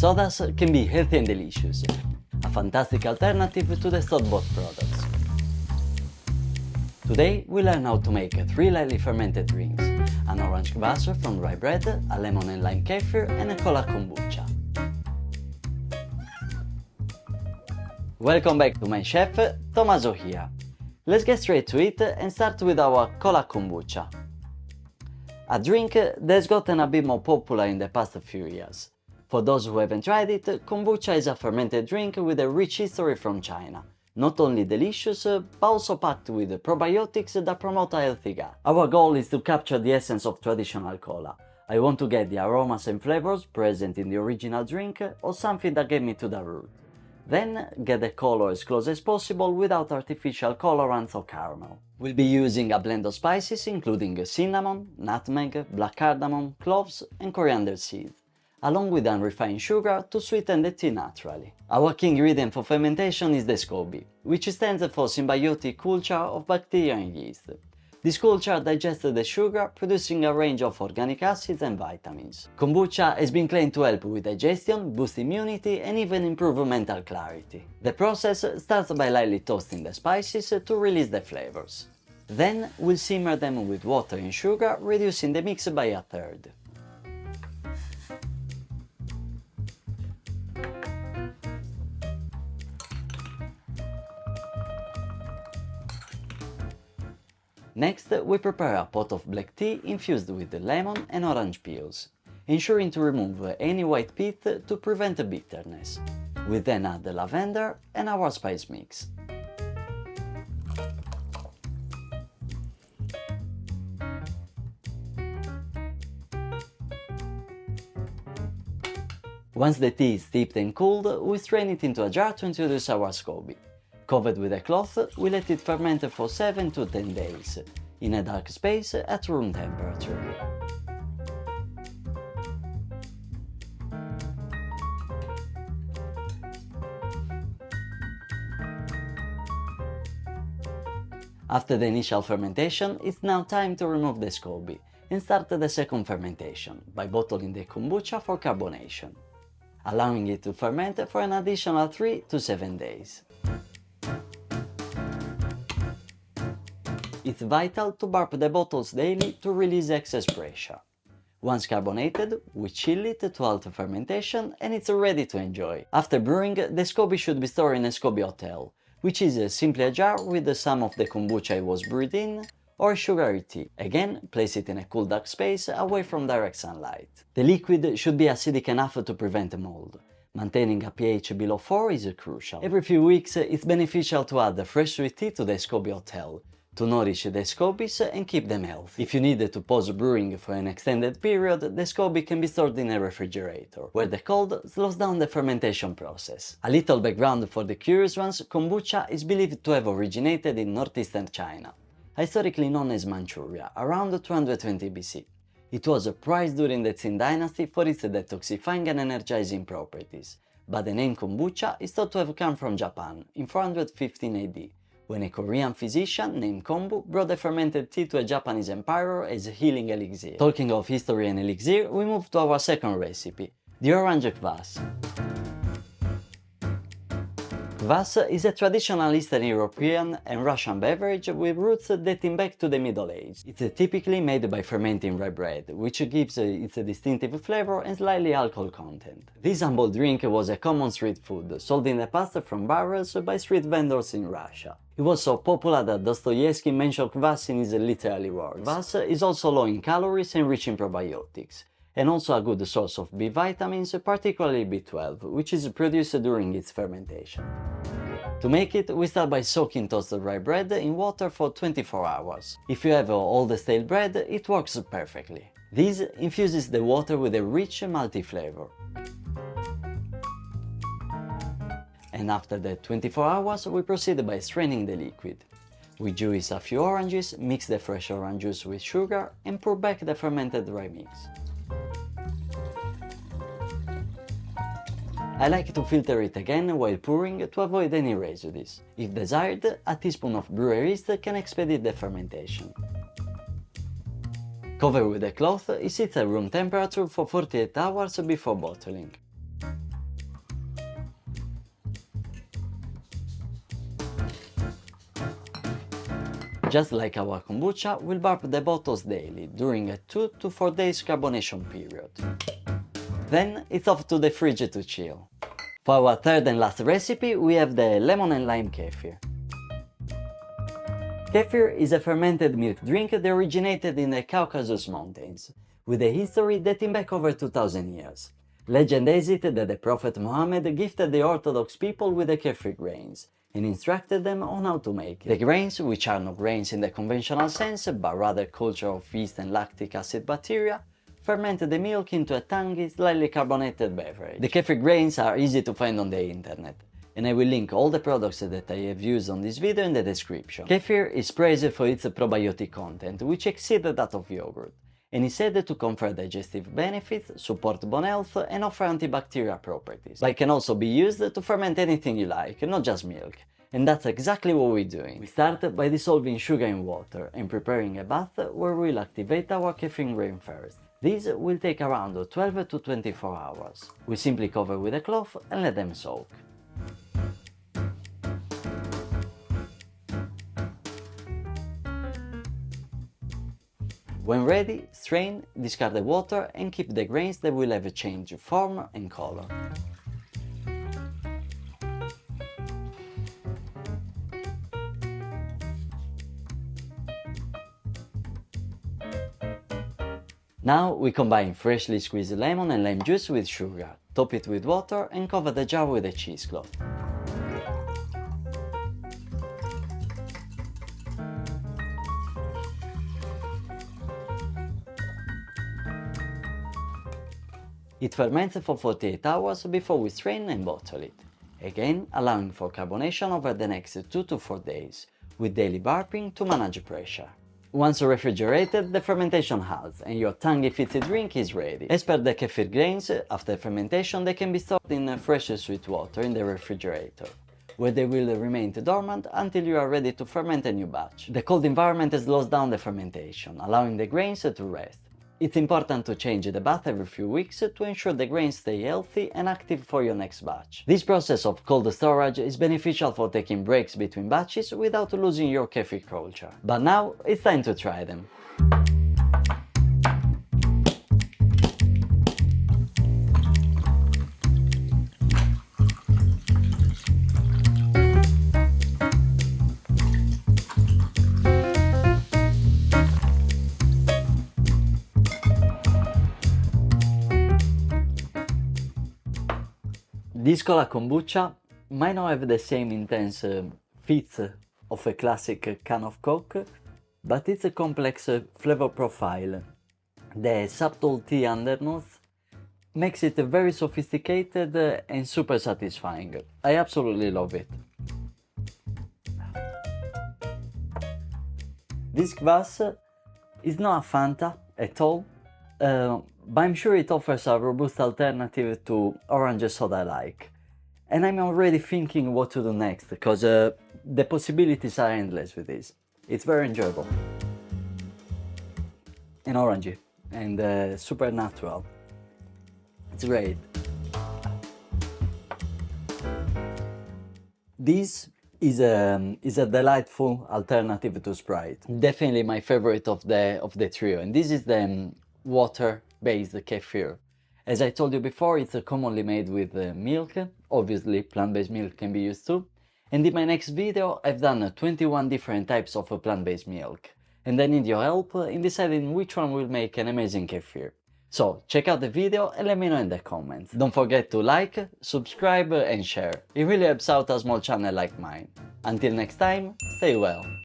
Sodas can be healthy and delicious, a fantastic alternative to the store-bought products. Today we learn how to make 3 lightly fermented drinks, an Orange Kvass from rye bread, a lemon and lime kefir and a cola kombucha. Welcome back to my chef, Tomaso here. Let's get straight to it and start with our cola kombucha. A drink that's gotten a bit more popular in the past few years. For those who haven't tried it, kombucha is a fermented drink with a rich history from China. Not only delicious, but also packed with probiotics that promote a healthy gut. Our goal is to capture the essence of traditional cola. I want to get the aromas and flavors present in the original drink or something that gave me to the root. Then get the color as close as possible without artificial colorants or caramel. We'll be using a blend of spices including cinnamon, nutmeg, black cardamom, cloves and coriander seeds, along with unrefined sugar to sweeten the tea naturally. Our key ingredient for fermentation is the SCOBY, which stands for symbiotic culture of bacteria and yeast. This culture digests the sugar, producing a range of organic acids and vitamins. Kombucha has been claimed to help with digestion, boost immunity and even improve mental clarity. The process starts by lightly toasting the spices to release the flavors. Then we'll simmer them with water and sugar, reducing the mix by a third. Next, we prepare a pot of black tea infused with lemon and orange peels, ensuring to remove any white pith to prevent bitterness. We then add the lavender and our spice mix. Once the tea is steeped and cooled, we strain it into a jar to introduce our SCOBY. Covered with a cloth, we let it ferment for 7 to 10 days, in a dark space at room temperature. After the initial fermentation, it's now time to remove the SCOBY and start the second fermentation by bottling the kombucha for carbonation, allowing it to ferment for an additional 3 to 7 days. It's vital to burp the bottles daily to release excess pressure. Once carbonated, we chill it to halt fermentation and it's ready to enjoy. After brewing, the SCOBY should be stored in a SCOBY hotel, which is simply a jar with some of the kombucha it was brewed in, or sugary tea. Again, place it in a cool dark space away from direct sunlight. The liquid should be acidic enough to prevent mold. Maintaining a pH below 4 is crucial. Every few weeks, it's beneficial to add fresh sweet tea to the SCOBY hotel, to nourish the SCOBYs and keep them healthy. If you need to pause brewing for an extended period, the SCOBY can be stored in a refrigerator, where the cold slows down the fermentation process. A little background for the curious ones: kombucha is believed to have originated in northeastern China, historically known as Manchuria, around 220 BC. It was prized during the Qing dynasty for its detoxifying and energizing properties, but the name kombucha is thought to have come from Japan in 415 AD, when a Korean physician named Kombu brought the fermented tea to a Japanese emperor as a healing elixir. Talking of history and elixir, we move to our second recipe, the Orange Kvass. Kvass is a traditional Eastern European and Russian beverage with roots dating back to the Middle Ages. It's typically made by fermenting rye bread, which gives its distinctive flavor and slightly alcohol content. This humble drink was a common street food, sold in the past from barrels by street vendors in Russia. It was so popular that Dostoevsky mentioned Kvass in his literary works. Kvass is also low in calories and rich in probiotics, and also a good source of B vitamins, particularly B12, which is produced during its fermentation. To make it, we start by soaking toasted rye bread in water for 24 hours. If you have old stale bread, it works perfectly. This infuses the water with a rich malty flavor. And after the 24 hours, we proceed by straining the liquid. We juice a few oranges, mix the fresh orange juice with sugar, and pour back the fermented rye mix. I like to filter it again while pouring to avoid any residues. If desired, a teaspoon of brewer yeast can expedite the fermentation. Cover with a cloth, it sits at room temperature for 48 hours before bottling. Just like our kombucha, we'll burp the bottles daily during a 2 to 4 days carbonation period. Then it's off to the fridge to chill. For our third and last recipe, we have the lemon and lime kefir. Kefir is a fermented milk drink that originated in the Caucasus Mountains, with a history dating back over 2000 years. Legend has it that the Prophet Muhammad gifted the Orthodox people with the kefir grains and instructed them on how to make it. The grains, which are not grains in the conventional sense, but rather culture of yeast and lactic acid bacteria, fermented the milk into a tangy, slightly carbonated beverage. The kefir grains are easy to find on the internet, and I will link all the products that I have used on this video in the description. Kefir is praised for its probiotic content, which exceeds that of yogurt, and is said to confer digestive benefits, support bone health, and offer antibacterial properties. But it can also be used to ferment anything you like, not just milk. And that's exactly what we're doing. We start by dissolving sugar in water and preparing a bath where we'll activate our kefir grain first. This will take around 12 to 24 hours. We simply cover with a cloth and let them soak. When ready, strain, discard the water and keep the grains that will have changed form and color. Now we combine freshly squeezed lemon and lime juice with sugar, top it with water and cover the jar with a cheesecloth. It ferments for 48 hours before we strain and bottle it, again allowing for carbonation over the next 2 to 4 days, with daily burping to manage pressure. Once refrigerated, the fermentation halts and your tangy fizzy drink is ready. As per the kefir grains, after fermentation they can be stored in fresh sweet water in the refrigerator, where they will remain dormant until you are ready to ferment a new batch. The cold environment slows down the fermentation, allowing the grains to rest. It's important to change the bath every few weeks to ensure the grains stay healthy and active for your next batch. This process of cold storage is beneficial for taking breaks between batches without losing your kefir culture. But now it's time to try them. This cola kombucha might not have the same intense fizz of a classic can of Coke, but it's a complex flavor profile. The subtle tea undernote makes it very sophisticated and super satisfying. I absolutely love it. This Kvass is not a Fanta at all, but I'm sure it offers a robust alternative to orange soda like. And I'm already thinking what to do next, because the possibilities are endless with this. It's very enjoyable. And orangey, and super natural. It's great. This is a delightful alternative to Sprite. Definitely my favorite of the trio, and this is the water-based kefir. As I told you before, it's commonly made with milk. Obviously, plant-based milk can be used too. And in my next video, I've done 21 different types of plant-based milk. And I need your help in deciding which one will make an amazing kefir. So, check out the video and let me know in the comments. Don't forget to like, subscribe and share. It really helps out a small channel like mine. Until next time, stay well.